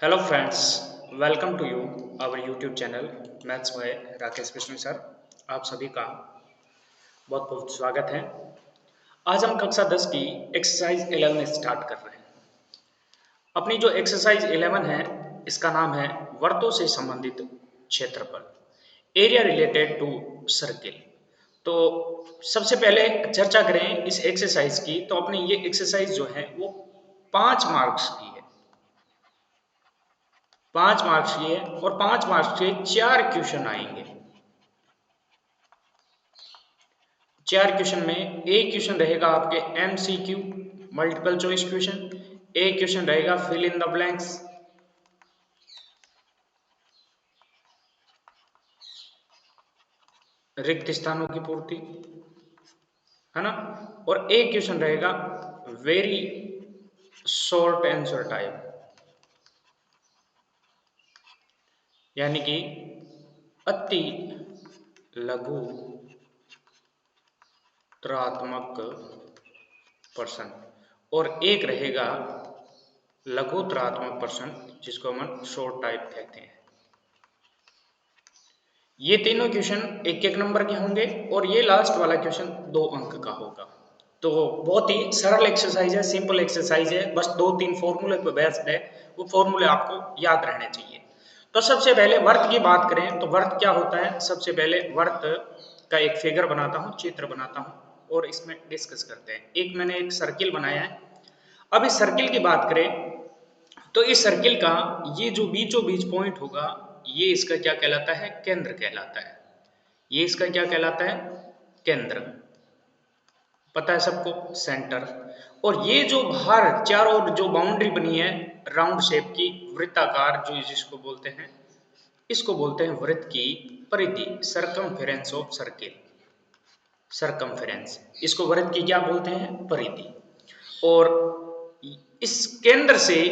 Hello friends, welcome to you our YouTube channel maths by Rakesh Krishna sir. आप सभी का बहुत बहुत स्वागत है। आज हम कक्षा 10 की एक्सरसाइज 11 स्टार्ट कर रहे हैं। अपनी जो एक्सरसाइज 11 है, इसका नाम है वर्तों से संबंधित क्षेत्रफल, एरिया रिलेटेड टू सर्किल। तो सबसे पहले चर्चा करें इस एक्सरसाइज की। तो अपनी ये एक्सरसाइज जो है वो 5 मार्क्स की है। 5 मार्क्स की है और 5 मार्क्स के 4 क्वेश्चन आएंगे। 4 क्वेश्चन में एक क्वेश्चन रहेगा आपके MCQ मल्टीपल चॉइस क्वेश्चन, एक क्वेश्चन रहेगा फिल इन द ब्लैंक्स, रिक्त स्थानों की पूर्ति, है ना। और एक क्वेश्चन रहेगा वेरी शॉर्ट आंसर टाइप, यानी कि अति लघु त्रात्मक प्रश्न, और एक रहेगा लघु त्रात्मक प्रश्न जिसको हम शॉर्ट टाइप कहते हैं। ये तीनों क्वेश्चन एक एक नंबर के होंगे और ये लास्ट वाला क्वेश्चन 2 अंक का होगा। तो बहुत ही सरल एक्सरसाइज है, सिंपल एक्सरसाइज है, बस 2-3 फॉर्मूले पे बेस्ड है। वो फॉर्मूले आपको याद रहने चाहिए। तो सबसे पहले वर्त की बात करें तो वर्त क्या होता है। सबसे पहले वर्त का एक फिगर बनाता हूँ, चित्र बनाता हूँ और इसमें डिस्कस करते हैं। मैंने एक सर्किल बनाया है। अब इस सर्किल की बात करें तो इस सर्किल का ये जो बीचों बीच पॉइंट होगा, ये इसका क्या कहलाता है, केंद्र कहलाता है। ये इसका क्या कहलाता है, केंद्र। पता है सबको, सेंटर। और ये जो बाहर चारों ओर जो बाउंड्री बनी है राउंड शेप की, वृत्ताकार, जो जिसको बोलते हैं, इसको बोलते हैं वृत्त की परिधि, सरकमफेरेंस ऑफ सर्किल। सरकमफेरेंस, इसको वृत्त की क्या बोलते हैं, परिधि। और इस केंद्र से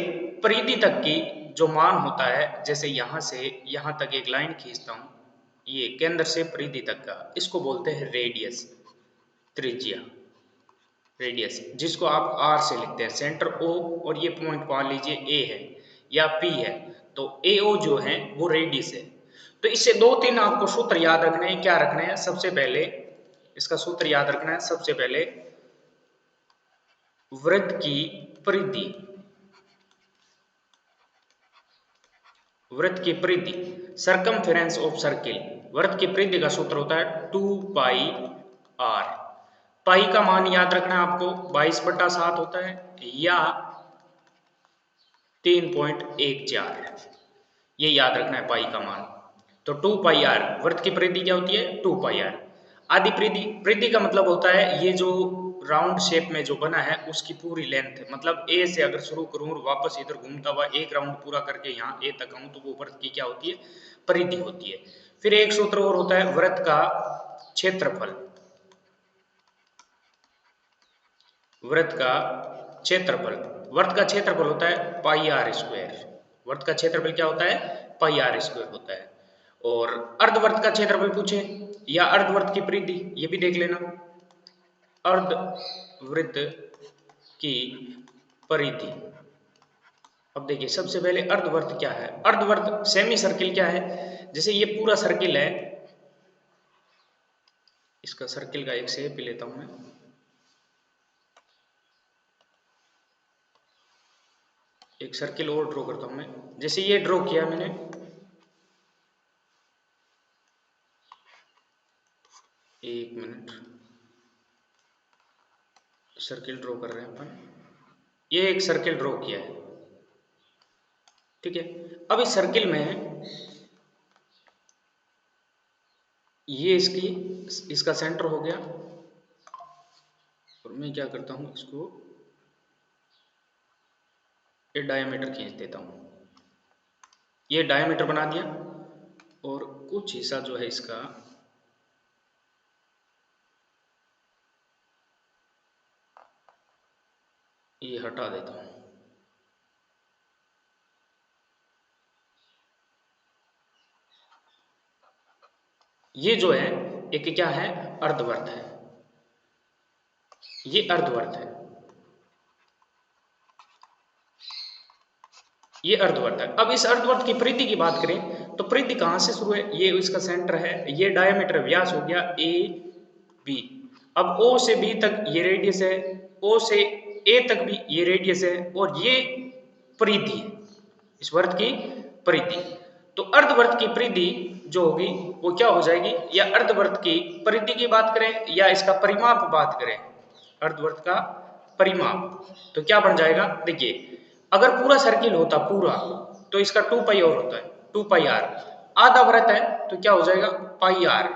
परिधि तक की जो मान होता है, जैसे यहां से यहां तक एक लाइन खींचता हूं, ये केंद्र से परिधि तक का, इसको बोलते हैं रेडियस, त्रिज्या, रेडियस, जिसको आप आर से लिखते हैं। सेंटर ओ और ये पॉइंट मान लीजिए ए है या पी है, तो ए ओ जो है वो रेडियस है। तो इससे 2-3 आपको सूत्र याद रखने हैं। क्या रखने हैं, सबसे पहले इसका सूत्र याद रखना है। सबसे पहले वृत्त की परिधि, वृत्त की परिधि, सरकमफेरेंस ऑफ सर्किल, वृत्त की परिधि का सूत्र होता है 2πr। पाई का मान याद रखना है आपको, 22/7 होता है या 3.14, ये याद रखना है पाई का मान। तो 2πr, वृत्त की परिधि क्या होती है, 2πr। आदि परिधि, परिधि का मतलब होता है ये जो राउंड शेप में जो बना है उसकी पूरी लेंथ, मतलब ए से अगर शुरू करूं और वापस इधर घूमता हुआ एक राउंड पूरा करके यहाँ ए तक आऊं, तो वो वृत्त की क्या होती है, परिधि होती है। फिर एक सूत्र और होता है वृत्त का क्षेत्रफल, वृत्त का क्षेत्रफल, वृत्त का क्षेत्रफल होता है πr²। वृत्त का क्षेत्रफल क्या होता है, πr² होता है। और अर्धवृत्त का क्षेत्रफल पूछे या अर्धवृत्त की परिधि, ये भी देख लेना। अर्धवृत्त की परिधि, अब देखिए सबसे पहले अर्धवृत्त क्या है। अर्धवृत्त सेमी सर्किल क्या है, जैसे ये पूरा सर्किल है, इसका सर्किल का एक शेप लेता हूं मैं। एक सर्किल और ड्रॉ करता हूं मैं, जैसे ये ड्रॉ किया मैंने, एक मिनट, सर्किल ड्रॉ कर रहे हैं अपन। ये एक सर्किल ड्रॉ किया है, ठीक है। अब इस सर्किल में ये इसका सेंटर हो गया, और मैं क्या करता हूं, इसको ये डायमीटर खींच देता हूं। ये डायमीटर बना दिया और कुछ हिस्सा जो है इसका ये हटा देता हूं। ये जो है एक क्या है, अर्धवृत्त है, ये अर्धवृत्त है। ये अर्धवर्त है। अब इस अर्धवर्त की परिधि की बात करें तो परिधि कहाँ से शुरू है, ये इसका सेंटर है, ये डायमीटर व्यास हो गया ए बी। अब ओ से बी तक ये रेडियस है, ओ से ए तक भी ये रेडियस है, और ये परिधि है इस वर्त की परिधि। तो अर्धवर्त की परिधि जो होगी वो क्या हो जाएगी, या अर्धवर्त की परिधि की बात करें या इसका परिमाप बात करें, अर्धवर्त का परिमाप तो क्या बन जाएगा, देखिए अगर पूरा सर्किल होता पूरा तो इसका 2 पाई और होता है, 2 पाई आर। आधा वृत्त है तो क्या हो जाएगा, पाई आर,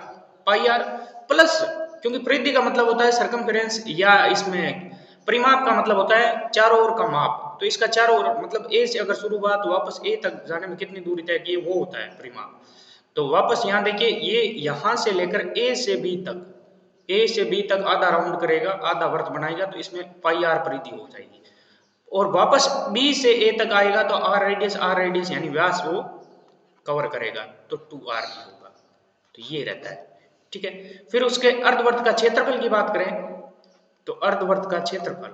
पाई आर प्लस, क्योंकि परिधि का मतलब होता है सरकमफेरेंस, या इसमें परिमाप का मतलब होता है चारों ओर का माप। तो इसका चारों ओर मतलब ए से अगर शुरुआत वापस ए तक जाने में कितनी दूरी तय की है वो होता है परिमाप। तो वापस यहाँ देखिए, ये यहां से लेकर ए से बी तक, ए से बी तक आधा राउंड करेगा, आधा वर्त बनाएगा, तो इसमें पाई आर परिधि हो जाएगी। और वापस बी से ए तक आएगा तो आर रेडियस यानी व्यास वो कवर करेगा, तो 2r होगा। तो ये रहता है, ठीक है। फिर उसके अर्धवर्त का क्षेत्रफल की बात करें तो अर्धवर्त का क्षेत्रफल,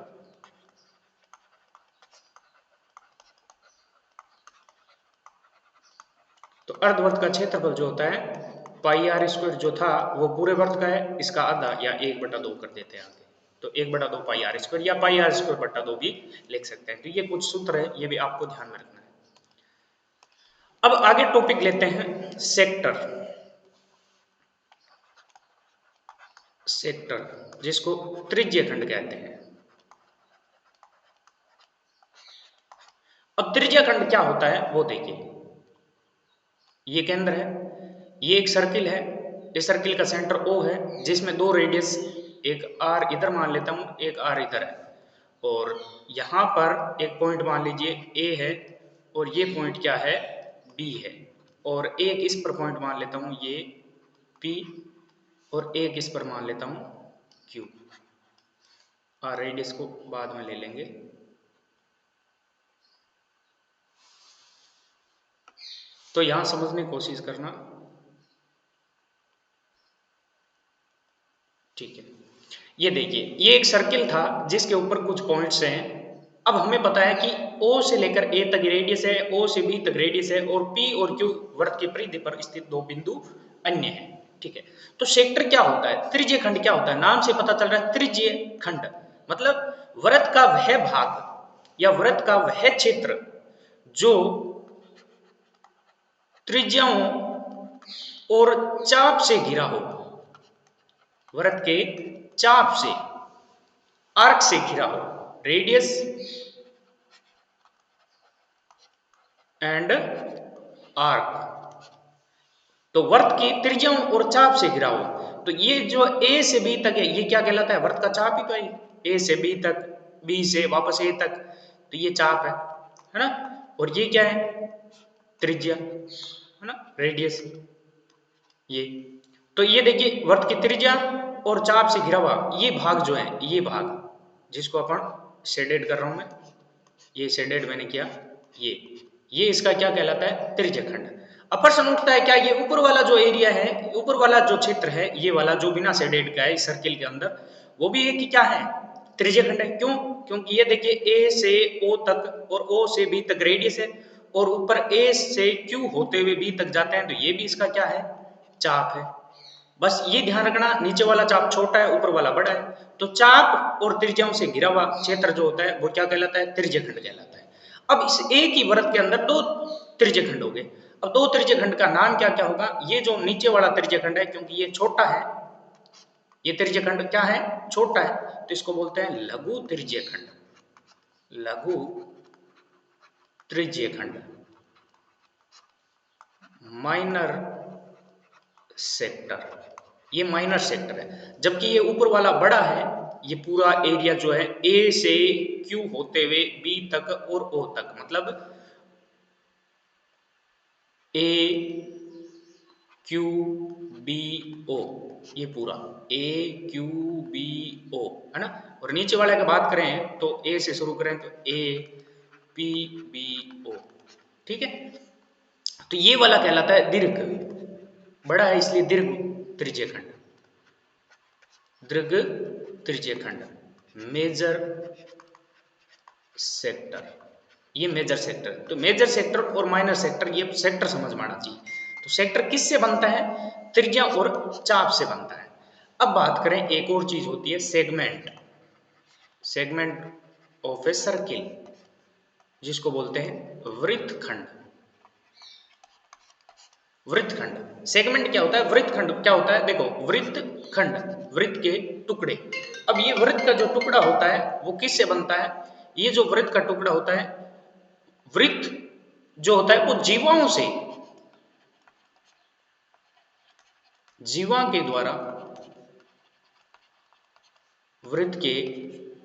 तो अर्धवर्त का क्षेत्रफल जो होता है पाई आर स्क्वायर जो था वो पूरे वर्त का है, इसका आधा या 1/2 कर देते हैं आगे, तो 1/2 पाई आर स्क्वायर या पाई आर स्क्वायर बटा 2 भी लिख सकते हैं। तो ये कुछ सूत्र है, ये भी आपको ध्यान में रखना है। अब आगे टॉपिक लेते हैं सेक्टर, सेक्टर जिसको त्रिज्य खंड कहते हैं। अब त्रिज्य खंड क्या होता है वो देखिए, ये केंद्र है, ये एक सर्किल है, इस सर्किल का सेंटर O है जिसमें दो रेडियस, एक R इधर मान लेता हूं, एक R इधर है, और यहां पर एक पॉइंट मान लीजिए A है, और ये पॉइंट क्या है, B है, और एक इस पर पॉइंट मान लेता हूं ये P, और एक इस पर मान लेता हूं Q। R रेडियस को बाद में ले लेंगे। तो यहां समझने की कोशिश करना, ठीक है। ये देखिए, ये एक सर्किल था जिसके ऊपर कुछ पॉइंट्स हैं। अब हमें पता है कि O से लेकर A तक रेडियस है, O से B तक रेडियस है, और P और Q वृत्त की परिधि पर स्थित दो बिंदु अन्य हैं, ठीक है। तो सेक्टर क्या होता है, त्रिज्य खंड क्या होता है, नाम से पता चल रहा है त्रिज्य खंड मतलब वृत्त का वह भाग या वृत्त का वह क्षेत्र जो त्रिज्याओं और चाप से घिरा हो, वृत्त के चाप से, आर्क से घिरा हो, रेडियस एंड आर्क। तो वर्त की त्रिज्याओं और चाप से घिरा हो, तो ये जो ए से बी तक है ये क्या कहलाता है, वर्त का चाप ही तो है, ए से बी तक, बी से वापस ए तक, तो ये चाप है ना। और ये क्या है, त्रिज्या है ना, रेडियस। ये तो ये देखिए वर्त की त्रिज्या और चाप से घिरा हुआ ये भाग जो है, ये भाग जिसको अपन शेडेड कर रहा हूं मैं, ये शेडेड मैंने किया, ये इसका क्या कहलाता है, त्रिज्यखंड। अब प्रश्न उठता है क्या ये ऊपर वाला जो एरिया है, ऊपर वाला जो क्षेत्र है, ये वाला जो बिना शेडेड का है इस सर्किल के अंदर, वो भी एक ही क्या है, त्रिज्यखंड है। क्यों, क्योंकि ये देखिए ए से ओ तक और ओ से बी तक रेडियस है, और ऊपर ए से क्यू होते हुए बी तक जाते हैं, तो ये भी इसका क्या है, चाप है। बस ये ध्यान रखना, नीचे वाला चाप छोटा है, ऊपर वाला बड़ा है। तो चाप और त्रिज्याओं से घिरा हुआ क्षेत्र जो होता है वो क्या कहलाता है, त्रिज्यखंड कहलाता है। अब इस एक ही वृत्त के अंदर दो त्रिज्यखंड हो गए। अब दो त्रिज्यखंड का नाम क्या क्या होगा, ये जो नीचे वाला त्रिज्यखंड है क्योंकि ये छोटा है, ये त्रिज्यखंड क्या है, छोटा है, तो इसको बोलते हैं लघु त्रिज्यखंड, लघु त्रिज्यखंड, माइनर सेक्टर, ये माइनर सेक्टर है। जबकि ये ऊपर वाला बड़ा है, ये पूरा एरिया जो है ए से क्यू होते हुए बी तक और ओ तक, मतलब ए क्यू बी ओ, ये पूरा ए क्यू बी ओ है ना। और नीचे वाले की बात करें तो ए से शुरू करें तो ए पी बी ओ, ठीक है। तो ये वाला कहलाता है दीर्घ, बड़ा है इसलिए दीर्घ त्रिज्यखंड, दीर्घ त्रिज्यखंड, मेजर सेक्टर, ये मेजर सेक्टर। तो मेजर सेक्टर और माइनर सेक्टर, ये सेक्टर समझ में आना चाहिए। तो सेक्टर किससे बनता है? त्रिज्या और चाप से बनता है। अब बात करें, एक और चीज होती है segment, segment of a circle, जिसको बोलते हैं वृत्तखंड। वृत्तखंड, सेगमेंट क्या होता है, वृत्तखंड क्या होता है? देखो, वृत्तखंड, वृत्त के टुकड़े। अब ये वृत्त का जो टुकड़ा होता है वो किससे बनता है? ये जो वृत्त का टुकड़ा होता है, वृत्त जो होता है वो जीवाओं से, जीवा के द्वारा वृत्त के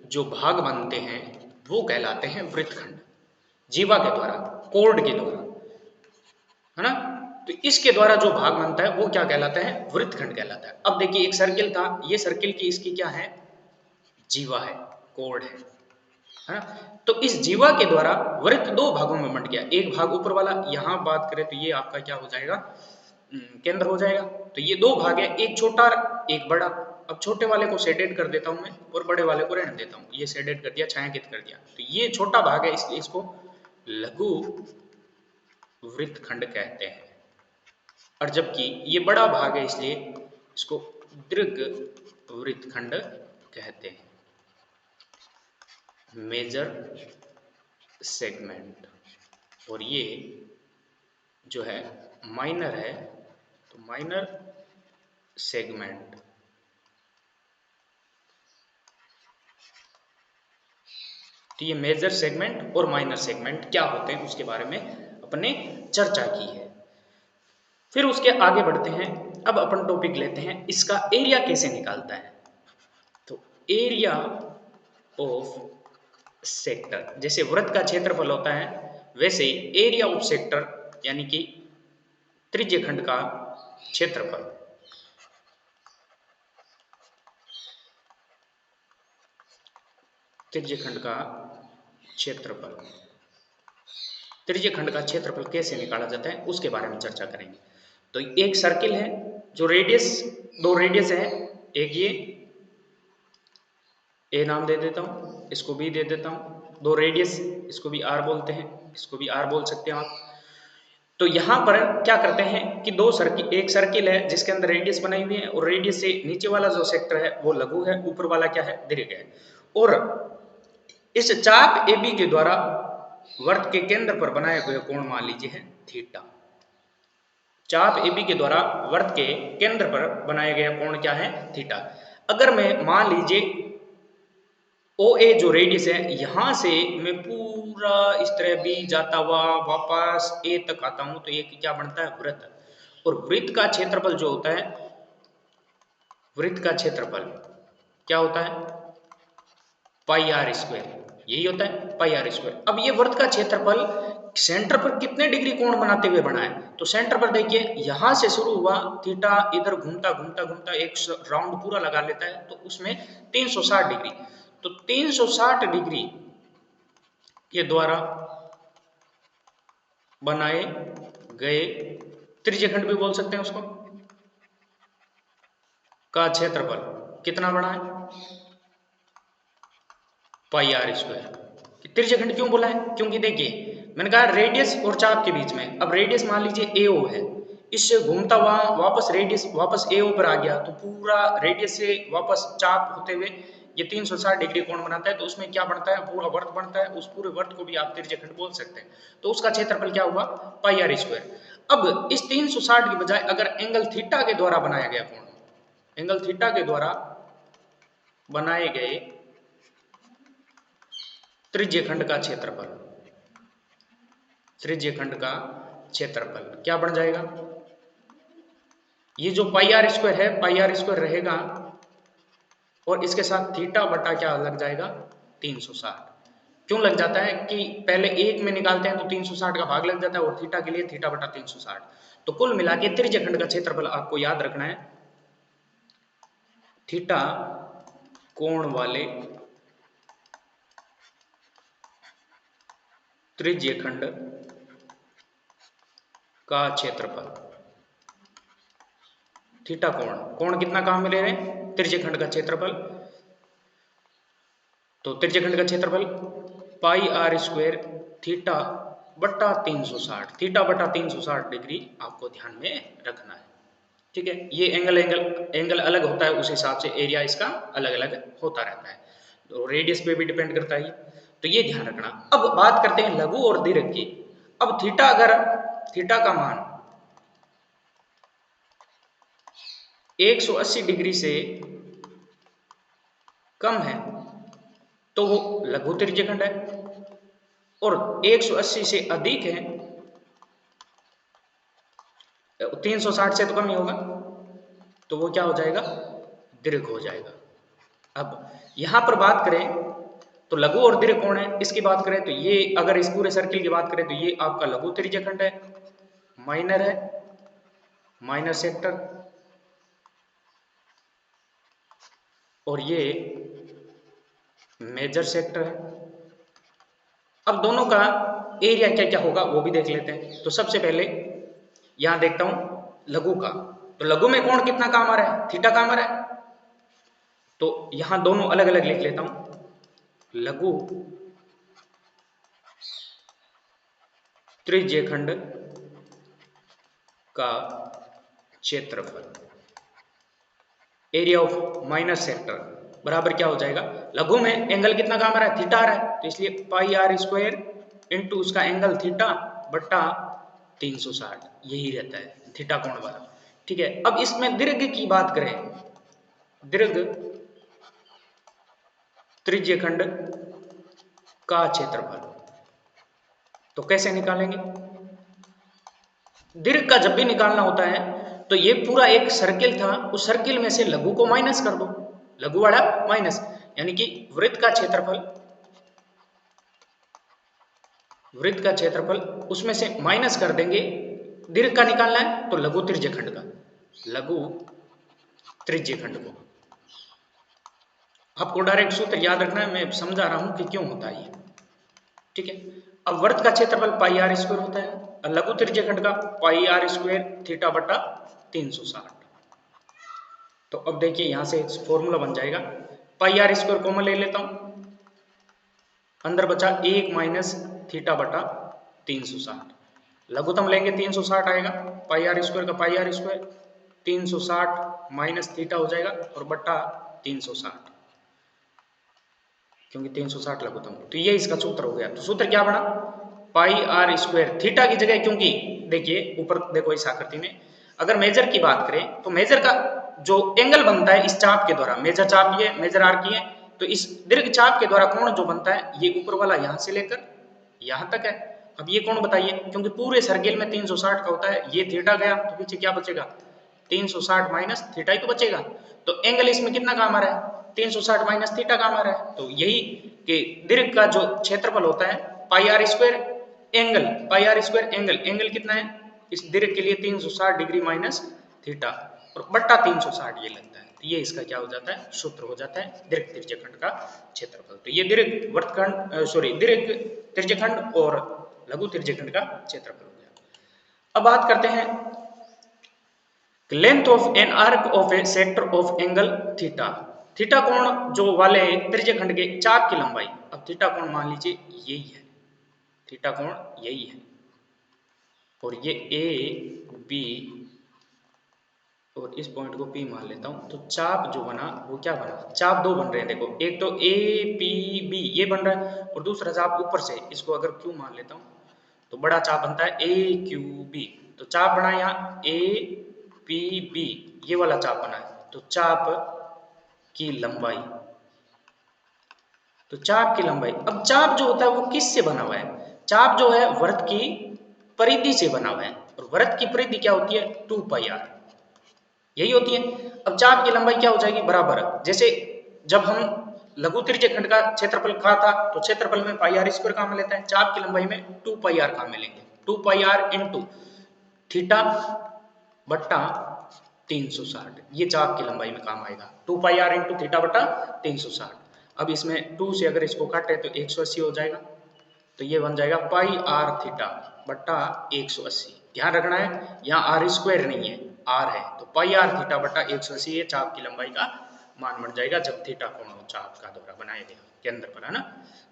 जो भाग बनते हैं वो कहलाते हैं वृत्तखंड। जीवा के द्वारा, कोर्ड के द्वारा, है ना? तो इसके द्वारा जो भाग बनता है वो क्या कहलाता है? वृत्तखंड कहलाता है। अब देखिए, एक सर्किल था, ये सर्किल की इसकी क्या है? जीवा है, कोर्ड है ना? तो इस जीवा के द्वारा वृत्त दो भागों में बंट गया। एक भाग ऊपर वाला, यहां बात करें तो ये आपका क्या हो जाएगा? केंद्र हो जाएगा। तो ये दो भाग है, एक छोटा एक बड़ा। अब छोटे वाले को शेडेड कर देता हूं मैं और बड़े वाले को रहने देता हूं। ये शेडेड कर दिया, छायांकित कर दिया। तो ये छोटा भाग है, इसलिए इसको लघु वृत्तखंड कहते हैं, और जबकि ये बड़ा भाग है इसलिए इसको दीर्घ वृत्तखंड कहते हैं, मेजर सेगमेंट। और ये जो है माइनर है, तो माइनर सेगमेंट। तो ये मेजर सेगमेंट और माइनर सेगमेंट क्या होते हैं उसके बारे में अपने चर्चा की है। फिर उसके आगे बढ़ते हैं। अब अपन टॉपिक लेते हैं, इसका एरिया कैसे निकालता है। तो एरिया ऑफ सेक्टर, जैसे वृत्त का क्षेत्रफल होता है वैसे ही एरिया ऑफ सेक्टर यानी कि त्रिज्यखंड का क्षेत्रफल, त्रिज्यखंड का क्षेत्रफल, त्रिज्यखंड का क्षेत्रफल कैसे निकाला जाता है उसके बारे में चर्चा करेंगे। तो एक सर्किल है जो रेडियस, दो रेडियस है, एक ये ए नाम दे देता हूं, इसको बी दे देता हूं। दो रेडियस, इसको भी आर बोलते हैं, इसको भी आर बोल सकते हैं आप। तो यहां पर क्या करते हैं कि दो सर्किल, एक सर्किल है जिसके अंदर रेडियस बनाई हुई है, और रेडियस से नीचे वाला जो सेक्टर है वो लघु है, ऊपर वाला क्या है? दीर्घ है। और इस चाप AB के द्वारा वर्त के केंद्र पर बनाए हुए कोण मान लीजिए है थीटा। चाप AB के द्वारा वर्त के केंद्र पर बनाया गया कोण क्या है? थीटा। अगर मैं मान लीजिए OA जो रेडियस है, यहां से मैं पूरा इस तरह भी जाता हुआ वापस A तक आता हूं, तो ये क्या बनता है? वृत्त। और वृत्त का क्षेत्रफल जो होता है, वृत्त का क्षेत्रफल क्या होता है? पाई आर स्क्वायर, यही होता है पाई आर स्क्वायर। अब ये वृत्त का क्षेत्रफल सेंटर पर कितने डिग्री कोण बनाते हुए बना है? तो सेंटर पर देखिए, यहां से शुरू हुआ थीटा, इधर घूमता घूमता घूमता एक राउंड पूरा लगा लेता है, तो उसमें 360 डिग्री। तो 360 डिग्री के द्वारा बनाए गए त्रिज्यखंड भी बोल सकते हैं उसको, का क्षेत्रफल कितना बड़ा है? Pi r square. त्रिज्यखंड क्यों बोला है? क्योंकि देखिए, मैंने कहा रेडियस और चाप के बीच में, अब रेडियस मान लीजिए AO है, इससे घूमता हुआ वापस रेडियस वापस AO पर आ गया, तो पूरा रेडियस से वापस चाप होते हुए ये 360 डिग्री कोण बनाता है। तो उसमें क्या बनता है? पूरा वर्त बनता है। उस पूरे वर्त को भी आप त्रिज्यखंड बोल सकते हैं। तो उसका क्षेत्रफल क्या हुआ? पाई आर स्क्वायर। अब इस 360 की बजाय अगर एंगल थीटा के द्वारा बनाया गया कोण, एंगल थीटा के द्वारा बनाए गए त्रिज्यखंड का क्षेत्रफल, त्रिज्यखंड का क्षेत्रफल क्या बन जाएगा? ये जो पाई आर स्क्वायर है, पाई आर स्क्वायर रहेगा और इसके साथ थीटा बटा क्या लग जाएगा? 360। क्यों लग जाता है कि पहले एक में निकालते हैं तो 360 का भाग लग जाता है, और थीटा के लिए थीटा बटा 360। तो कुल मिला के त्रिज्यखंड का क्षेत्रफल आपको याद रखना है, थीटा कोण वाले त्रिज्यखंड का क्षेत्रफल। थीटा कोण, कोण कितना काम में ले रहे हैं? त्रिज्यखंड का क्षेत्रफल। तो त्रिज्यखंड का क्षेत्रफल पाई आर स्क्वायर थीटा बटा 360, थीटा बटा 360 डिग्री आपको ध्यान में रखना है। ठीक है, ये एंगल अलग होता है, उस हिसाब से एरिया इसका अलग अलग होता रहता है, तो रेडियस पे भी डिपेंड करता है, तो ये ध्यान रखना। अब बात करते हैं लघु और दीर्घ की। अब थीटा, अगर थीटा का मान 180 डिग्री से कम है तो वो लघु त्रिज्यखंड है, और 180 से अधिक है, 360 से तो कम ही होगा, तो वो क्या हो जाएगा, दीर्घ हो जाएगा। अब यहां पर बात करें तो लघु और दीर्घ कोण है, इसकी बात करें तो ये, अगर इस पूरे सर्किल की बात करें तो ये आपका लघु त्रिज्यखंड है, माइनर है, माइनर सेक्टर, और ये मेजर सेक्टर है। अब दोनों का एरिया क्या क्या होगा वो भी देख लेते हैं। तो सबसे पहले यहां देखता हूं लघु का, तो लघु में कोण कितना काम आ रहा है, थीटा काम आ रहा है, तो यहां दोनों अलग अलग लिख लेता हूं, लघु त्रिज्यखंड का क्षेत्रफल, एरिया ऑफ माइनर सेक्टर बराबर क्या हो जाएगा, लघु में एंगल कितना काम आ रहा है, थीटा आ रहा है, तो इसलिए पाई आर स्क्वायर इंटू उसका एंगल थीटा बट्टा 360, यही रहता है थीटा कोण वाला। ठीक है, अब इसमें दीर्घ की बात करें, दीर्घ त्रिज्यखंड का क्षेत्रफल, तो कैसे निकालेंगे, दीर्घ का जब भी निकालना होता है तो ये पूरा एक सर्किल था, उस सर्किल में से लघु को माइनस कर दो, लघु वाला माइनस, यानी कि वृत्त का क्षेत्रफल, वृत्त का क्षेत्रफल उसमें से माइनस कर देंगे, दीर्घ का निकालना है तो लघु त्रिज्यखंड का, लघु त्रिज्यखंड को। आपको डायरेक्ट सूत्र याद रखना है, मैं समझा रहा हूं कि क्यों होता है ये। ठीक है, अब वृत्त का क्षेत्रफल पाई आर स्क्वायर होता है, और लघु त्रिज्यखंड का पाई आर स्क्वायर थीटा बटा 360। तो अब देखिए यहां से एक फॉर्मूला बन जाएगा, पाई आर स्क्वायर कॉमन ले लेता हूं, अंदर बचा 1 माइनस थीटा बटा 360, लघुत्तम लेंगे 360 आएगा, पाई आर स्क्वायर का पाई आर स्क्वायर, 360 माइनस थीटा हो जाएगा और बट्टा 360, क्योंकि 360 लघुत्तम, तो ये इसका सूत्र हो गया। तो सूत्र क्या बना, पाई आर स्क्वायर, थीटा की जगह, क्योंकि देखिए ऊपर देखो इस आकृति में, अगर मेजर की बात करें तो मेजर का जो एंगल बनता है इस चाप के द्वारा, मेजर चाप ये, मेजर आर्क ये, तो इस दीर्घ चाप के द्वारा कोण जो बनता है ये ऊपर वाला यहां से लेकर यहां तक है। अब ये कोण बताइए, क्योंकि पूरे सर्किल में 360 का होता है, ये थीटा गया तो पीछे क्या बचेगा, 360 माइनस थीटा ही तो बचेगा, तो एंगल इसमें कितना काम आ रहा है, 360 माइनस थीटा काम आ रहा है। तो यही कि दीर्घ का जो क्षेत्रफल होता है pi r square angle, pi r square angle, angle कितना है इस दीर्घ के लिए 360 डिग्री माइनस थीटा और बट्टा 360 ये लगता है, तो ये इसका क्या हो जाता है, सूत्र हो जाता है दीर्घ त्रिज्यखंड का क्षेत्रफल। तो ये दीर्घ वृत्तखंड सॉरी दीर्घ त्रिज्यखंड और लघु त्रिज्यखंड का क्षेत्रफल हो गया। अब बात करते हैं length of an arc of A sector of angle theta, theta कोण जो वाले त्रिज्यखंड के चाप की लंबाई, अब थीटा कोण मान लीजिए यही है, थीटा कोण यही है, और ये ए बी और इस पॉइंट को P मान लेता हूं, तो चाप जो बना वो क्या बना, चाप दो बन रहे हैं, देखो एक तो ए पी बी ये बन रहा है, और दूसरा चाप ऊपर से इसको अगर Q मान लेता हूं तो बड़ा चाप बनता है ए क्यू बी, तो चाप बना यहाँ ए पी बी, ये वाला चाप बना है, तो चाप की लंबाई, तो चाप की लंबाई, अब चाप जो होता है वो किससे बना हुआ है, चाप जो है वृत्त की परिधि से बना हुआ है, और वृत्त की परिधि क्या होती है 2 पाई आर, यही होती है। अब चाप की लंबाई क्या हो जाएगी, बराबर, जैसे जब हम लघु त्रिज्यखंड का क्षेत्रफल कहा था तो क्षेत्रफल में पाई आर स्क्वायर काम लेता है, चाप की लंबाई में 2 पाई आर काम में लेंगे, 2 पाई आर इंटू थीटा बट्टा 360, ये चाप की लंबाई में काम आएगा, 2 पाई आर इंटू थीटा बट्टा 360। अब इसमें 2 से अगर इसको काटे तो 180 हो जाएगा, तो ये बन जाएगा पाई आर थीटा बट्टा 180, ध्यान रखना है यहाँ आर स्क्वायर नहीं है आर है, तो पाई आर थीटा बट्टा 180 ये चाप की लंबाई का मान बन जाएगा जब थीटा कोण हो चाप का द्वारा बनाया गया केंद्र पर, है ना।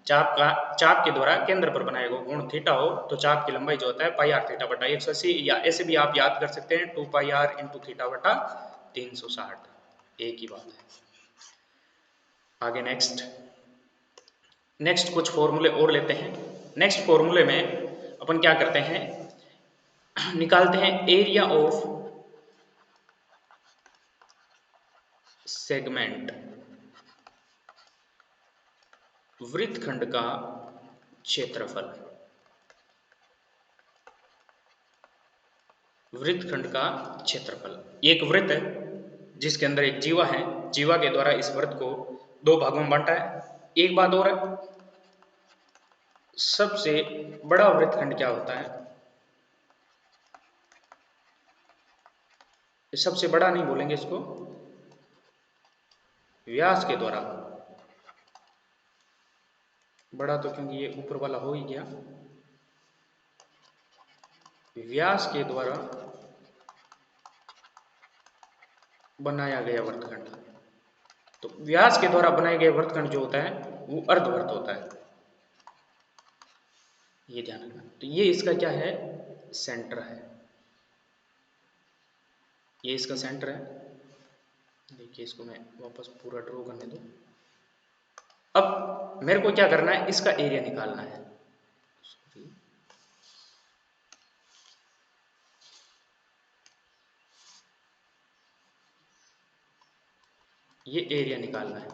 चाप के द्वारा केंद्र पर बनाया गया कोण थीटा हो तो चाप की लंबाई जो होता है पाई आर थीटा बटा 180, या ऐसे भी आप याद कर सकते हैं 2 पाई आर इंटू थीटा बटा 360, एक ही बात है। आगे नेक्स्ट कुछ फॉर्मूले और लेते हैं। नेक्स्ट फॉर्मूले में अपन क्या करते हैं, निकालते हैं एरिया ऑफ सेगमेंट, वृत्तखंड का क्षेत्रफल, वृत्तखंड का क्षेत्रफल। एक वृत्त है जिसके अंदर एक जीवा है, जीवा के द्वारा इस वृत्त को दो भागों में बांटा है। एक बात और है, सबसे बड़ा वृत्तखंड क्या होता है, सबसे बड़ा नहीं बोलेंगे इसको, व्यास के द्वारा बड़ा, तो क्योंकि ये ऊपर वाला हो ही गया, व्यास के द्वारा बनाया गया वृत्तखंड। तो व्यास के द्वारा बनाए गए वृत्तखंड जो होता है वो अर्धवृत्त होता है, ये ध्यान रखना। तो ये इसका क्या है, सेंटर है, ये इसका सेंटर है। देखिए इसको मैं वापस पूरा ड्रॉ करने दो। अब मेरे को क्या करना है, इसका एरिया निकालना है। ये एरिया निकालना है,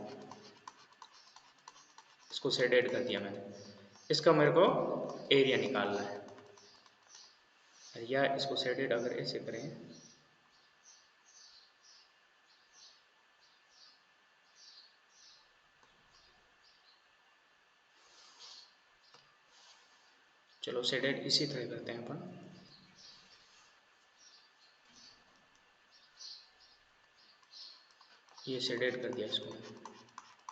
इसको शेडेड कर दिया मैंने, इसका मेरे को एरिया निकालना है, या इसको शेडेड अगर ऐसे करें, चलो शेडेड इसी तरह करते हैं अपन। ये शेडेड कर दिया इसको।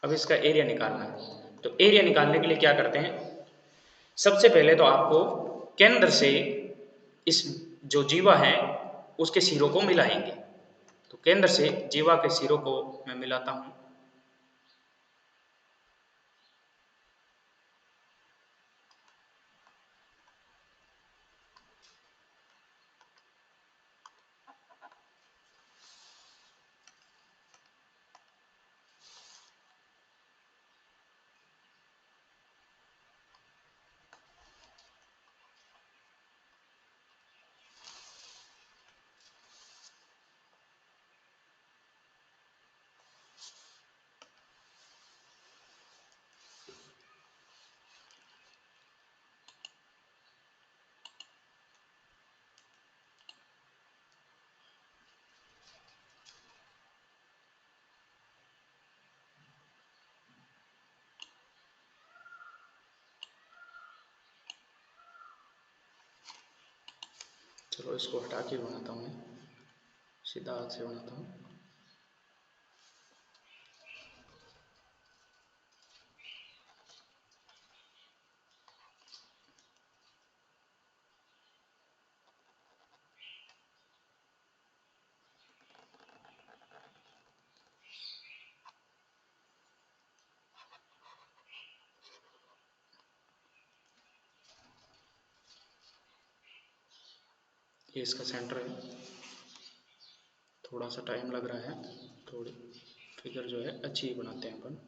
अब इसका एरिया निकालना है, तो एरिया निकालने के लिए क्या करते हैं, सबसे पहले तो आपको केंद्र से इस जो जीवा है उसके सिरों को मिलाएंगे। तो केंद्र से जीवा के सिरों को मैं मिलाता हूं, चलो इसको हटा के बनाता हूँ, सीधा हाथ से बनाता हूँ। ये इसका सेंटर है, थोड़ा सा टाइम लग रहा है, थोड़ी फिगर जो है अच्छी बनाते हैं अपन।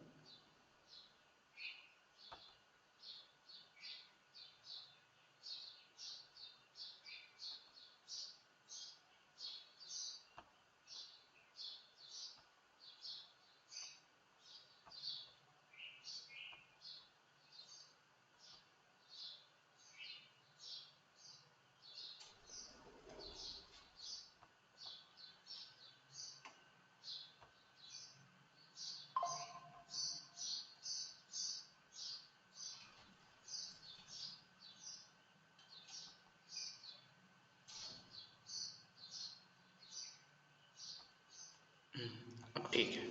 अब ठीक है,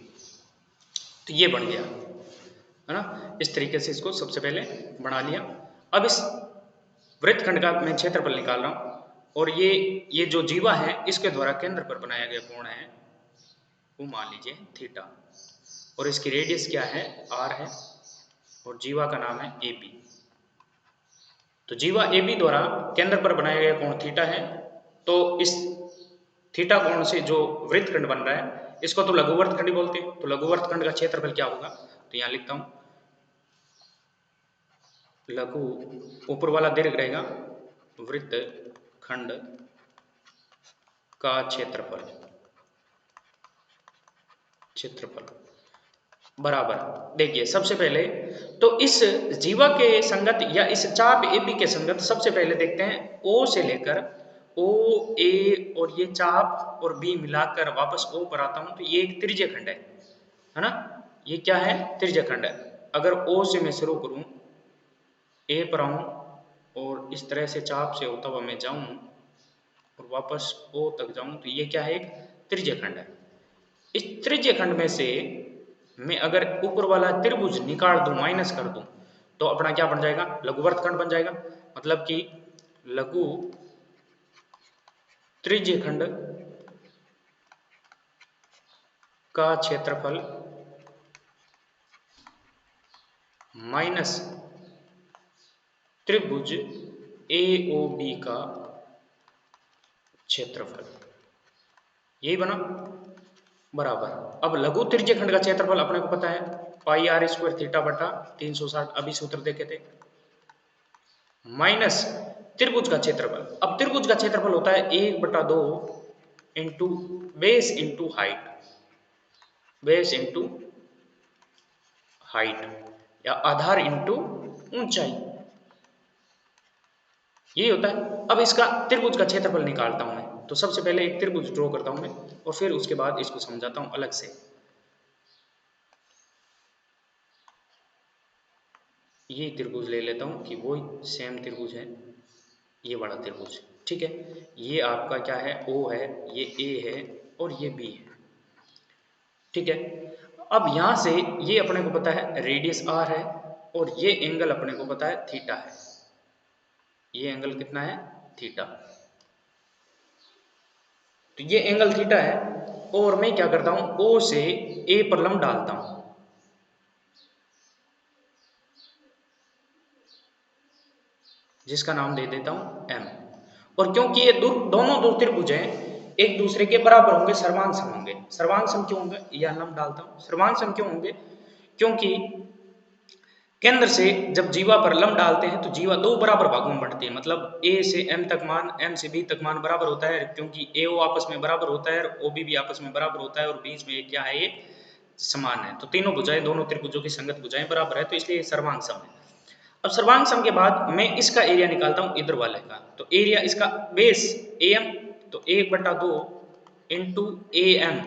तो ये बन गया, है ना। इस तरीके से इसको सबसे पहले बना लिया। अब इस वृत्तखंड का मैं क्षेत्रफल निकाल रहा हूं, और ये जो जीवा है इसके द्वारा केंद्र पर बनाया गया कोण है वो मान लीजिए थीटा। और इसकी रेडियस क्या है, आर है, और जीवा का नाम है ए बी। तो जीवा ए बी द्वारा केंद्र पर बनाया गया कोण थीटा है। तो इस थीटा कोण से जो वृत्तखंड बन रहा है इसको तो लघुवृत्तखंड ही बोलते हैं। तो लघुवृत्तखंड का क्षेत्रफल क्या होगा, तो यहां लिखता हूं लघु, ऊपर वाला दीर्घ रहेगा, वृत्तखंड का क्षेत्रफल बराबर। देखिए सबसे पहले तो इस जीवा के संगत या इस चाप ए बी के संगत सबसे पहले देखते हैं ओ से लेकर ओ ए और ये चाप और बी मिलाकर वापस ओ पर आता हूं तो ये एक त्रिज्यखंड है ना। ये क्या है, त्रिज्यखंड है। अगर ओ से मैं शुरू करूं, ए पर आऊं और इस तरह से चाप से होता हुआ मैं जाऊं और वापस ओ तक जाऊं तो ये क्या है, एक त्रिज्यखंड है। इस त्रिज्यखंड में से मैं अगर ऊपर वाला त्रिभुज निकाल दूं, माइनस कर दूं, तो अपना क्या बन जाएगा, लघुवृत्तखंड बन जाएगा। मतलब कि लघु त्रिज्यखंड का क्षेत्रफल माइनस त्रिभुज ए ओ बी का क्षेत्रफल, यही बना बराबर। अब लघु त्रिज्यखंड का क्षेत्रफल अपने को पता है पाई आर स्क्वायर थीटा बटा 360, अभी सूत्र देखे थे, माइनस त्रिभुज का क्षेत्रफल। अब त्रिभुज का क्षेत्रफल होता है 1/2 into base into height, base into height या आधार इंटू ऊंचाई, यही होता है। अब इसका त्रिभुज का क्षेत्रफल निकालता हूं मैं, तो सबसे पहले एक त्रिभुज ड्रॉ करता हूं मैं और फिर उसके बाद इसको समझाता हूं अलग से। ये त्रिभुज ले लेता हूं कि वो सेम त्रिभुज है, ये बड़ा त्रिभुज, ठीक है। ये आपका क्या है, ओ है, ये ए है और ये बी है, ठीक है। अब यहां से ये अपने को पता है रेडियस आर है और ये एंगल अपने को पता है थीटा है। ये एंगल कितना है, थीटा। तो ये एंगल थीटा है और मैं क्या करता हूं, ओ से ए पर लंब डालता हूं, जिसका नाम दे देता हूं एम। और क्योंकि ये दोनों दो त्रिभुज हैं एक दूसरे के बराबर होंगे, सर्वांग सम होंगे। सर्वांग सम क्यों होंगे, यह लंब डालता हूं। सर्वांग सम क्यों होंगे, क्योंकि केंद्र से जब जीवा पर लंब डालते हैं तो जीवा दो बराबर भागों में बढ़ती है। मतलब ए से एम तक मान, एम से बी तक मान बराबर होता है, क्योंकि ए ओ आपस में बराबर होता है और ओ बी भी आपस में बराबर होता है और बीच में क्या है, ये समान है। तो तीनों भुजाएं, दोनों त्रिभुजों की संगत भुजाएं बराबर है, तो इसलिए ये सर्वांग सम है। अब सर्वांग सम के बाद मैं इसका एरिया निकालता हूं इधर वाले का। तो एरिया इसका बेस ए एम, तो 1/2 इंटू ए एम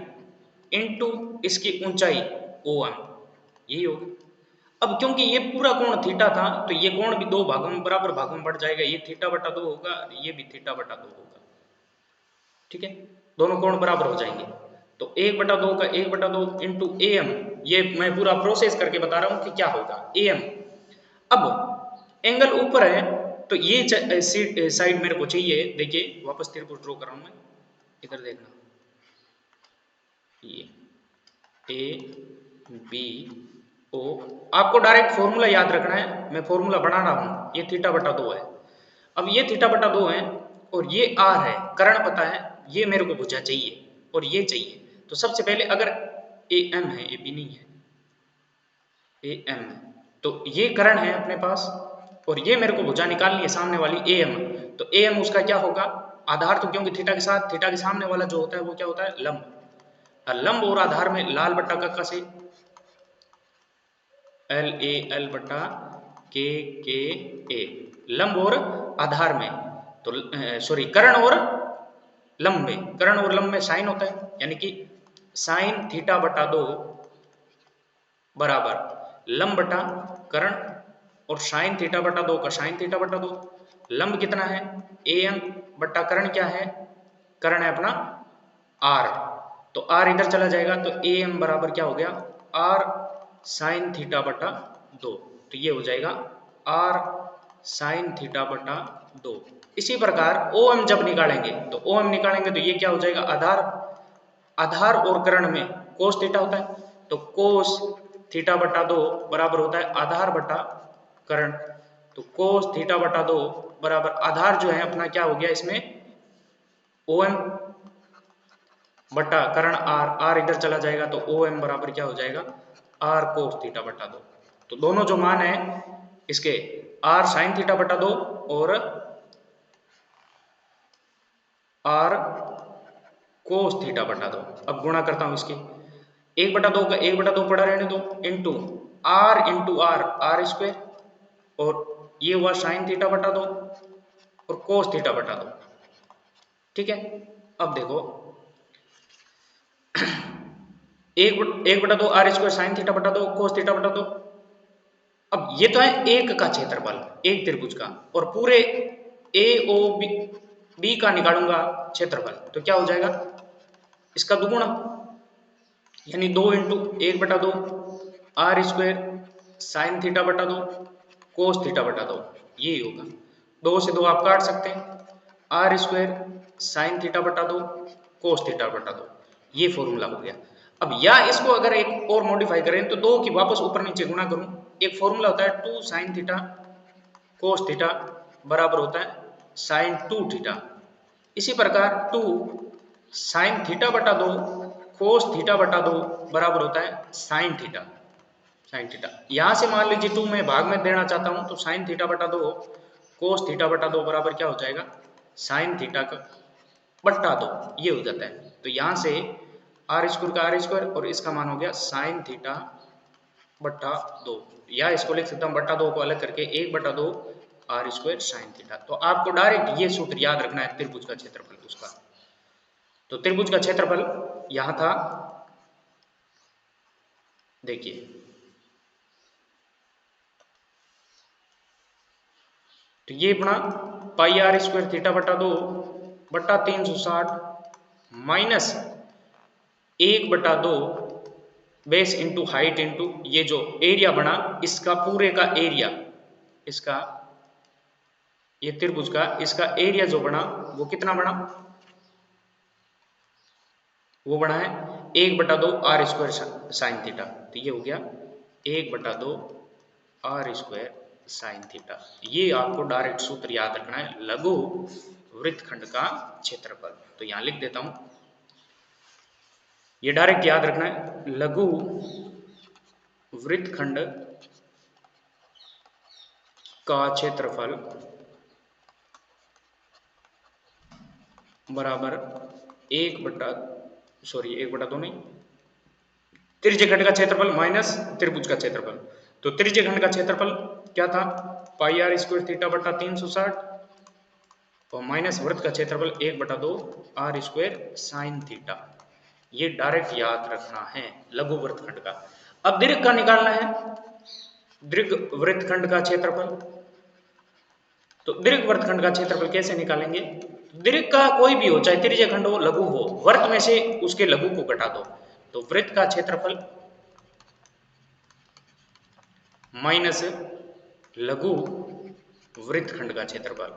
इंटू इसकी ऊंचाई ओ एम, यही होगा। अब क्योंकि ये पूरा कोण थीटा था तो ये कोण भी दो भागों में, बराबर भागों में बढ़ जाएगा। ये थीटा/2 होगा, ये भी थीटा/2 होगा, ठीक है। दोनों कोण बराबर हो जाएंगे। तो 1/2 का 1/2 इंटू ए एम, ये मैं पूरा प्रोसेस करके बता रहा हूं कि क्या होगा ए एम। अब एंगल ऊपर है तो ये साइड मेरे को चाहिए। देखिए वापस त्रिभुज ड्रॉ कर रहा हूं मैं, इधर देखना, ये ए बी ओ, आपको डायरेक्ट फॉर्मूला याद रखना है, मैं फॉर्मूला बना रहा हूं। ये थीटा/2 है। अब ये थीटा/2 है और ये आर है, कर्ण पता है, ये मेरे को भुजा चाहिए और ये चाहिए। तो सबसे पहले अगर ए एम है, ए बी नहीं है, ए एम है, तो ये कर्ण है अपने पास और ये मेरे को भुजा निकालनी है सामने वाली ए एम। तो ए एम उसका क्या होगा, आधार, तो क्योंकि थीटा के साथ, थीटा के सामने वाला जो होता है वो क्या होता है, लंब। लंब और आधार में लाल बट्टा कक्का से एल ए एल बट्टा के ए, लंब और आधार में, तो सॉरी कर्ण और लंब में, कर्ण और लंब में साइन होता है, यानी कि साइन थीटा/2 बराबर लंब बटा कर्ण, और साइन थीटा/2 का साइन थीटा/2। लंब कितना है, ए एम बट्टा कर्ण क्या है, कर्ण है अपना आर, तो आर इधर चला जाएगा तो ए एम बराबर क्या हो गया, आर साइन थीटा/2। तो ये हो जाएगा आर साइन थीटा/2। इसी प्रकार ओ एम जब निकालेंगे तो ओ एम निकालेंगे तो ये क्या हो जाएगा, आधार, आधार और कर्ण में कोस थीटा होता है, तो कोस थीटा बटा 2 बराबर होता है आधार बटा कर्ण। तो कोस थीटा बटा 2 बराबर आधार जो है अपना क्या हो गया इसमें OM बटा कर्ण आर, आर इधर चला जाएगा तो OM बराबर क्या हो जाएगा आर कोस थीटा बटा 2। तो दोनों जो मान है इसके आर साइन थीटा बटा 2 और आर कोस थीटा बटा 2। अब गुणा करता हूं इसके 1/2 का 1/2 पड़ा रहने दो इंटू आर आर स्क्वायर और ये हुआ साइन थीटा बटा 2 और कोस थीटा बटा 2। ठीक है, अब देखो 1/2 आर स्क्वायर साइन थीटा बटा 2 कोस थीटा बटा 2। अब ये तो है एक का क्षेत्रफल एक त्रिभुज का और पूरे ए ओ बी का निकालूंगा क्षेत्रफल तो क्या हो जाएगा इसका दुगुना यानी 2 into 1/2 R square sine theta बटा 2 कोस थीटा बटा 2 ये होगा। 2 से 2 आप काट सकते हैं आर स्क्वायर साइन थीटा बटा 2 कोस थीटा बटा 2 ये फॉर्मूला हो गया। अब या इसको अगर एक और मॉडिफाई करें तो 2 की वापस ऊपर नीचे गुणा करूं एक फॉर्मूला होता है 2 साइन थीटा कोस थीटा बराबर होता है साइन 2 थीटा। इसी प्रकार 2 साइन थीटा बटा 2 कोस थीटा बटा 2 बराबर होता है साइन थीटा। साइन थीटा यहां से मान लीजिए 2 मैं भाग में देना चाहता हूं तो साइन थीटा बटा 2 कोस थीटा बटा 2 बराबर क्या हो जाएगा साइन थीटा का बटा 2 ये हो जाता है। तो यहां से आर स्क्वायर का आर स्क्वायर और इसका मान हो गया साइन थीटा बटा 2 या इसको लिख सकता हूं बटा 2 को अलग करके 1/2 आर स्क्वायर साइन थीटा। तो आपको डायरेक्ट ये सूत्र याद रखना है त्रिभुज का क्षेत्रफल उसका। तो त्रिभुज का क्षेत्रफल यहां था देखिए तो ये अपना पाई आर स्क्वायर थीटा बटा 2 बटा 360 minus 1/2 base into height into ये जो एरिया बना इसका पूरे का एरिया इसका ये त्रिभुज का इसका एरिया जो बना वो कितना बना वो बना है 1/2 आर स्क्वायर साइन थीटा। तो ये हो गया 1/2 आर स्क्वायर साइन थीटा। ये आपको डायरेक्ट सूत्र याद रखना है लघु वृत्तखंड का क्षेत्रफल। तो यहां लिख देता हूं ये डायरेक्ट याद रखना है लघु वृत्तखंड का क्षेत्रफल बराबर 1/2 नहीं त्रिज्यखंड का क्षेत्रफल माइनस त्रिभुज का क्षेत्रफल। तो त्रिज्यखंड का क्षेत्रफल क्या था पाई आर स्क्वायर थीटा बटा 360 और माइनस वृत्त का क्षेत्रफल 1/2 आर स्क्वायर साइन थीटा। ये डायरेक्ट याद रखना है लघु वृत्तखंड का। अब दीर्घ का निकालना है दीर्घ वृत्तखंड का क्षेत्रफल। तो दीर्घ वृत्तखंड का क्षेत्रफल कैसे निकालेंगे दीर्घ का कोई भी हो चाहे त्रिज्यखंड हो लघु हो वृत्त में से उसके लघु को घटा दो तो वृत्त का क्षेत्रफल माइनस लघु वृत्तखंड का क्षेत्रफल।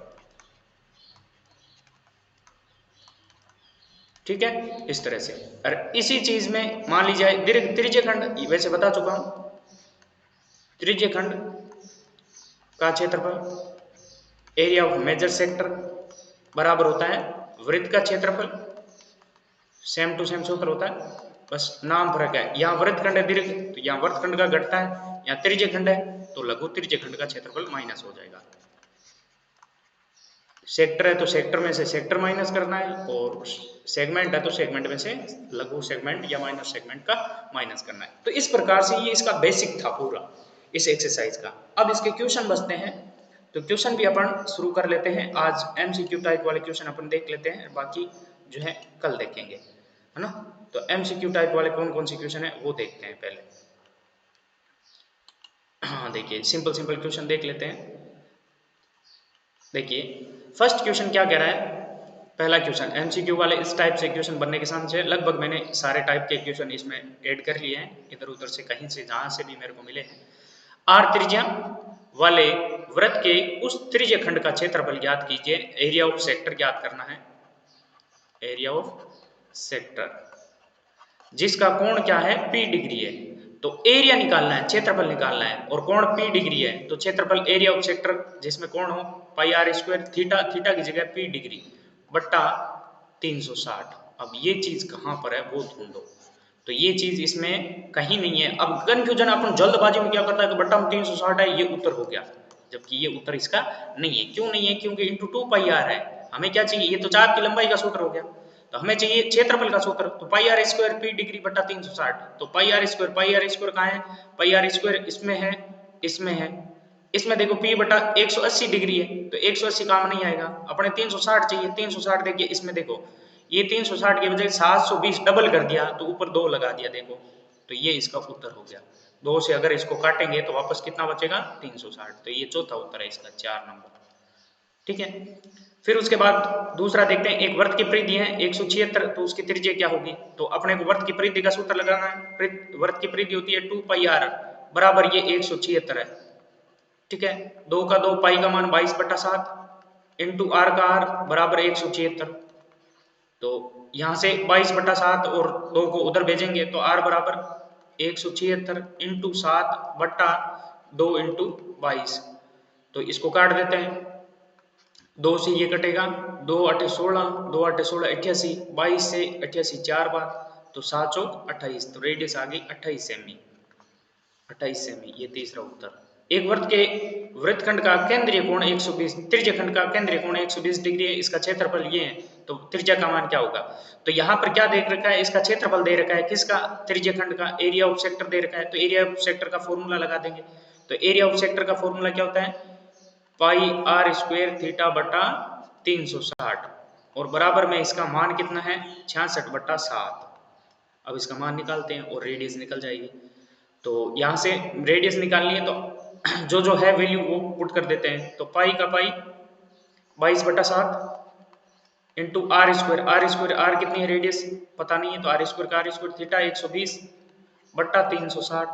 ठीक है इस तरह से। और इसी चीज में मान लीजिए दीर्घ त्रिज्यखंड वैसे बता चुका हूं त्रिज्यखंड का क्षेत्रफल एरिया ऑफ मेजर सेक्टर बराबर होता है वृत्त का क्षेत्रफल सेम टू सेम सूत्र होता है बस नाम फर्क है। यहाँ वृत्तखंड है दीर्घ तो यहाँ वृत्तखंड का घटता है यहाँ त्रिज्यखंड है तो लघु त्रिज्यखंड का क्षेत्रफल माइनस हो जाएगा। सेक्टर है तो सेक्टर में से सेक्टर माइनस करना है और सेगमेंट है तो सेगमेंट में से लघु सेगमेंट या माइनर सेगमेंट का माइनस करना है। तो इस प्रकार से ये इसका बेसिक था पूरा इस एक्सरसाइज का। अब इसके क्वेश्चन बचते हैं तो क्वेश्चन भी अपन शुरू कर लेते हैं। आज एमसीक्यू टाइप वाले क्वेश्चन अपन देख लेते हैं बाकी जो है कल देखेंगे है ना। तो एमसीक्यू टाइप वाले कौन कौन से क्वेश्चन है वो देखते हैं पहले। हाँ देखिए सिंपल सिंपल क्वेश्चन देख लेते हैं। देखिए फर्स्ट क्वेश्चन क्या कह रहा है पहला क्वेश्चन एमसीक्यू वाले इस टाइप से क्वेश्चन बनने के साथ से लगभग मैंने सारे टाइप के क्वेश्चन इसमें ऐड कर लिए हैं इधर उधर से कहीं से जहां से भी मेरे को मिले हैं। आर त्रिज्या वाले वृत्त के उस त्रिज्यखंड का क्षेत्रफल ज्ञात कीजिए। एरिया ऑफ सेक्टर ज्ञात करना है एरिया ऑफ सेक्टर। जिसका कोण क्या है, P डिग्री है। तो एरिया निकालना है, क्षेत्रफल निकालना है, और कोण P डिग्री है तो क्षेत्रफल एरिया ऑफ सेक्टर जिसमें कोण हो पाई आर स्क्वायर, थीटा थीटा की जगह P डिग्री बट्टा 360। अब ये चीज कहां पर है वो ढूंढो। तो ये चीज इसमें कहीं नहीं है। अब कंफ्यूजन अपन जल्दबाजी में क्या करता है कि बट्टा में 360 है, ये उत्तर हो गया, जबकि ये उत्तर इसका नहीं है। क्यों नहीं है? क्योंकि इंटू 2 पाई आर है। हमें क्या चाहिए? ये तो चाप की लंबाई का सूत्र हो गया, तो हमें चाहिए क्षेत्रफल का सूत्र। तो पाई आर स्क्वायर P डिग्री बट्टा 360। तो पाई आर स्क्वायर कहाँ है? पाई आर स्क्वायर इसमें है, इसमें है, इसमें देखो P बटा 180 डिग्री है, तो 180 काम नहीं आएगा, अपने 360 चाहिए। 360 देखिए इसमें देखो, ये 360 के बजाय 720 डबल कर दिया, तो ऊपर 2 लगा दिया देखो, तो ये इसका उत्तर हो गया। 2 से अगर इसको काटेंगे तो वापस कितना बचेगा? 360। तो ये चौथा उत्तर है इसका, 4 नंबर। ठीक है, फिर उसके बाद दूसरा देखते हैं। एक वर्त की परिधि है 176, तो उसकी त्रिज्या क्या होगी? तो अपने को वर्त की परिधि का सूत्र लगाना है। वर्त की परिधि होती है 2 पाई आर बराबर ये 176 है। ठीक है, 2 का 2, पाई का मान 22/7 इंटू आर का आर बराबर 176। तो यहाँ से 22/7 और 2 को उधर भेजेंगे तो आर बराबर 176 इंटू 7/2 इंटू 22। तो इसको काट देते हैं, 2 से ये कटेगा, 2 8 16, 2 8 16 88, 22 से 88 4 बार, तो 7 चौक 28। तो रेडियस आ गई 28 सेमी, 28 सेमी, ये तीसरा उत्तर। एक वर्त के वृत्तखंड का केंद्रीय कोण 120, त्रिज्य खंड का केंद्रीय कोण 120 डिग्री है, इसका क्षेत्रफल ये है, तो त्रिज्या का मान क्या होगा? तो यहाँ पर क्या देख रखा है? इसका क्षेत्रफल दे रखा है, किसका? त्रिज्य खंड का। एरिया ऑफ सेक्टर दे रखा है, तो एरिया ऑफ सेक्टर का फॉर्मूला लगा देंगे। तो एरिया ऑफ सेक्टर का फॉर्मूला क्या होता है? पाई आर स्क्वायर थीटा बटा 360, और बराबर में इसका मान कितना है? 66/7। अब इसका मान निकालते हैं और रेडियस निकल जाएगी। तो यहाँ से रेडियस निकालनी है, तो जो है वैल्यू वो पुट कर देते हैं। तो पाई का पाई 22/7 इंटू आर स्क्वायर, आर कितनी है? रेडियस पता नहीं है, तो आर स्क्वायर का आर स्क्वायर थीटा 120 बट्टा 360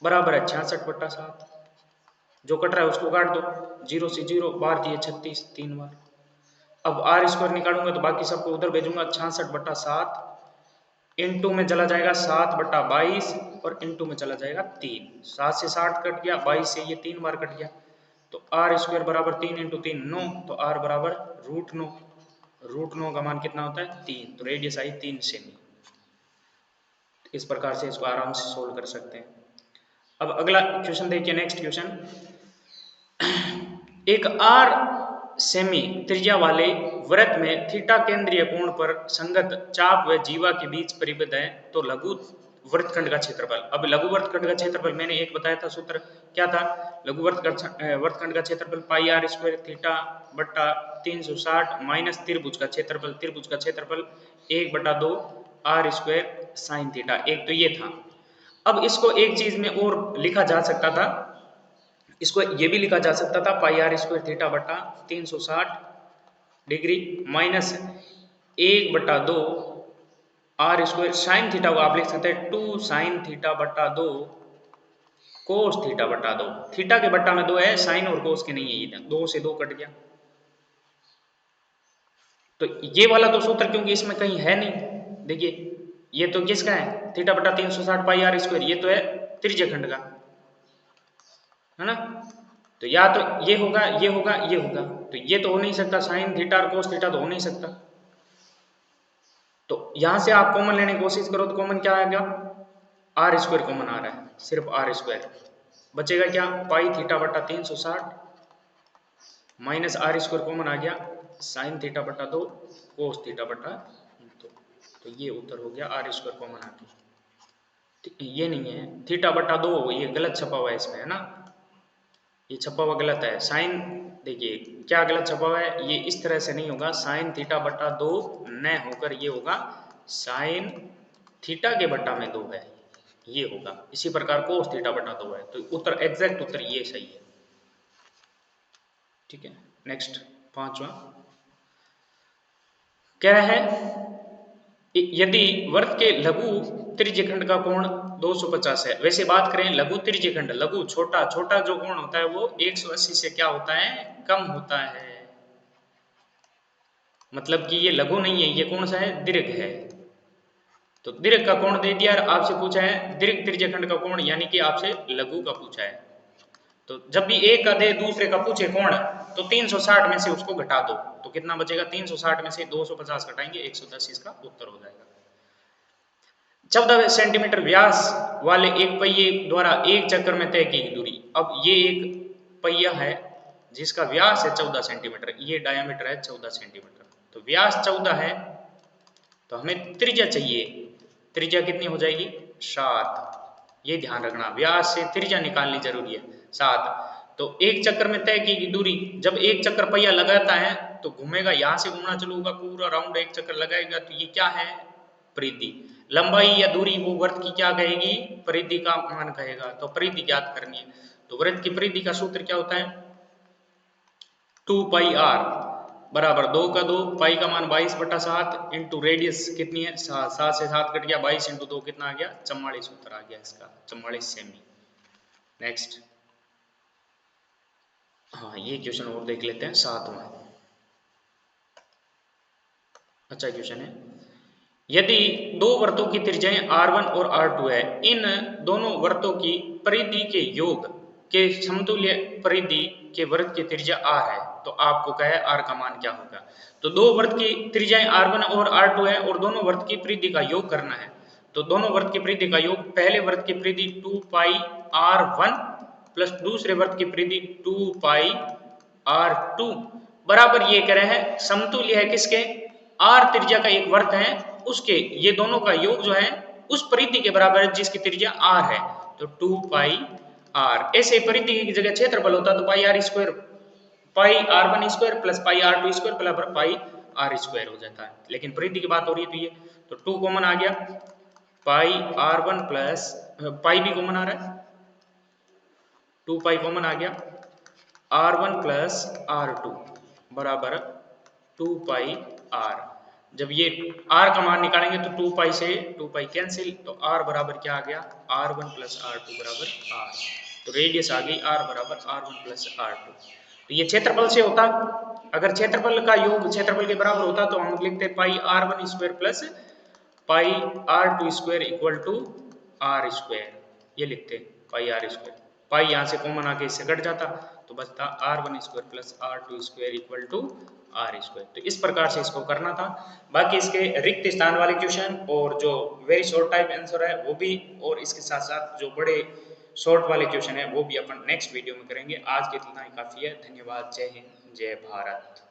बराबर है 66/7। जो कट रहा है उसको काट दो, 0 से 0 बार दिए 36 3 बार। अब आर स्क्वायर निकालूंगा तो बाकी सबको उधर भेजूंगा, 66/7 इंटू में चला जाएगा 7/22 और इंटू में चला जाएगा 3। 7 से 60 कट गया, 22 से ये 3 बार कट गया, तो आर स्क्वायर बराबर 3 इंटू 3 9, तो आर बराबर √9। √9 का मान कितना होता है? 3। तो रेडियस आई 3 सेमी। इस प्रकार से इसको आराम से सोल्व कर सकते हैं। अब अगला क्वेश्चन देखिए, नेक्स्ट क्वेश्चन। एक आर सेमी त्रिज्या वाले वृत्त में थीटा केंद्रीय कोण पर संगत चाप व जीवा के बीच परिबद्ध है, तो लघु वृत्तखंड का क्षेत्रफल। अब लघु वृत्तखंड का क्षेत्रफल मैंने एक बताया था, सूत्र क्या था? लघु वृत्तखंड का क्षेत्रफल पाई आर स्क्वायर थीटा बट्टा 360 माइनस त्रिभुज का क्षेत्रफल, त्रिभुज का क्षेत्रफल 1/2 आर स्क्वायर साइन थीटा। एक तो ये था। अब इसको एक चीज में और लिखा जा सकता था, इसको ये भी लिखा जा सकता था पाई आर स्क्वायर थीटा बटा 360 degree minus 1/2 R square sine theta को आप लिख सकते हैं 2 साइन थीटा बटा 2 कोस थीटा बटा 2। थीटा के बट्टा में 2 है, साइन और कोस के नहीं है, ये 2 से 2 कट गया। तो ये वाला तो सूत्र क्योंकि इसमें कहीं है नहीं, देखिए ये तो किसका है? थीटा बटा 360 पाई आर स्क्वायर, ये तो है त्रिज्य खंड का, है ना? तो या तो ये होगा, ये होगा, ये होगा, तो ये तो हो नहीं सकता, साइन थीटा और कोस थीटा तो हो नहीं सकता। तो यहां से आप कॉमन लेने की कोशिश करो तो कॉमन क्या आएगा? आर स्क्वायर कॉमन आ रहा है, सिर्फ आर स्क्वायर बचेगा। क्या? पाई थीटा बटा 360 माइनस आर स्क्वायर कॉमन आ गया, साइन थीटा बटा 2 कोस थीटा बटा 2। तो ये उत्तर हो गया, आर स्क्वायर कॉमन आ गया। ये नहीं है थीटा बटा 2, ये गलत छपा हुआ है इसमें, है ना? ये छपा हुआ गलत है। साइन देखिए क्या गलत छपा हुआ है, ये इस तरह से नहीं होगा, साइन थीटा बटा 2 न होकर ये होगा साइन थीटा के बट्टा में 2 है, ये होगा। इसी प्रकार कोस थीटा बटा 2 है, तो उत्तर एग्जैक्ट उत्तर ये सही है। ठीक है, नेक्स्ट पांचवा क्या है? यदि वर्त के लघु त्रिज्यखंड का कोण 250 है। वैसे बात करें लघु त्रिज्यखंड, लघु छोटा, छोटा जो कोण होता है वो 180 से क्या होता है? कम होता है। मतलब कि ये लघु नहीं है, ये कौन सा है? दीर्घ है। तो दीर्घ का कोण दे दिया, आपसे पूछा है दीर्घ त्रिज्यखंड का कोण, यानी कि आपसे लघु का पूछा है। तो जब भी एक का दे दूसरे का पूछे कोण, तो 360 में से उसको घटा दो, तो कितना बचेगा? 360 में से 250 घटाएंगे 110, इसका उत्तर हो जाएगा। 14 सेंटीमीटर व्यास वाले एक पहिए द्वारा एक चक्कर में तय की दूरी। अब ये एक पहिया है जिसका व्यास है 14 सेंटीमीटर, ये डायमीटर है 14 सेंटीमीटर। तो व्यास 14 है, तो हमें त्रिज्या चाहिए। त्रिज्या कितनी हो जाएगी? 7। ये ध्यान रखना, व्यास से त्रिज्या निकालनी जरूरी है, 7। तो एक चक्कर में तय की दूरी, जब एक चक्कर पहिया लगाता है तो घूमेगा, यहाँ से घूमना चालू होगा, पूरा राउंड एक चक्कर लगाएगा, तो ये क्या है? परिधि। लंबाई या दूरी वो वृत्त की क्या कहेगी? परिधि का मान कहेगा। तो परिधि ज्ञात करनी है, तो वृत्त की परिधि का सूत्र क्या होता है? 2 पाई आर बराबर 2 का 2, पाई का मान 22/7 इंटू रेडियस कितनी है? 7। 7 से 7 कट गया, 22 इंटू 2 कितना आ गया? 44 उत्तर आ गया इसका, 44 सेमी। नेक्स्ट, हाँ ये क्वेश्चन और देख लेते हैं, 7वां। अच्छा क्वेश्चन है, यदि दो वृत्तों की त्रिज्याएं R1 और R2 है, इन दोनों वृत्तों की परिधि के योग के समतुल्य परिधि के वृत्त की त्रिज्या R है, तो आपको क्या है? R का मान क्या होगा? तो दो वृत्त की त्रिज्याएं R1 और R2 है और दोनों वृत्त की परिधि का योग करना है। तो दोनों वृत्त की परिधि का योग, पहले वृत्त की परिधि 2 पाई R1 प्लस दूसरे वृत्त की परिधि 2 पाई R2 बराबर, ये कह रहे हैं समतुल्य है किसके? R त्रिज्या का एक वृत्त है उसके, ये दोनों का योग जो है उस परिधि के बराबर है जिसकी त्रिज्या R है, तो 2 पाई R। ऐसे परिधि की जगह क्षेत्रफल होता तो पाई R स्क्वायर, पाई R1 square plus pi R2 square बराबर पाई R स्क्वायर हो जाता है, लेकिन परिधि की बात हो रही है तो ये, तो 2 कॉमन आ गया, पाई R1 प्लस पाई भी कॉमन आ रहा है, 2 पाई कॉमन आ गया, R1 प्लस R2 बराबर 2 पाई R। जब ये R का मान निकालेंगे तो 2 पाई से 2 पाई कैंसिल, तो R बराबर क्या आ गया? R1 प्लस R2 बराबर R। तो रेडियस आ गई R बराबर R1 प्लस R2। तो ये क्षेत्रफल से होता, अगर क्षेत्रफल का योग क्षेत्रफल के बराबर होता तो हम लिखते pi R1 square plus pi R2 square equal to R square, ये लिखते पाई R स्क्वायर। पाई यहाँ से कॉमन आके इससे कट जाता, तो बचता R1 square plus R2 square equal to R square. तो इस प्रकार से इसको करना था। बाकी इसके रिक्त स्थान वाले क्वेश्चन और जो वेरी शॉर्ट टाइप आंसर है वो भी, और इसके साथ साथ जो बड़े शॉर्ट वाले क्वेश्चन है वो भी अपन नेक्स्ट वीडियो में करेंगे। आज के इतना ही काफी है। धन्यवाद। जय हिंद, जय भारत।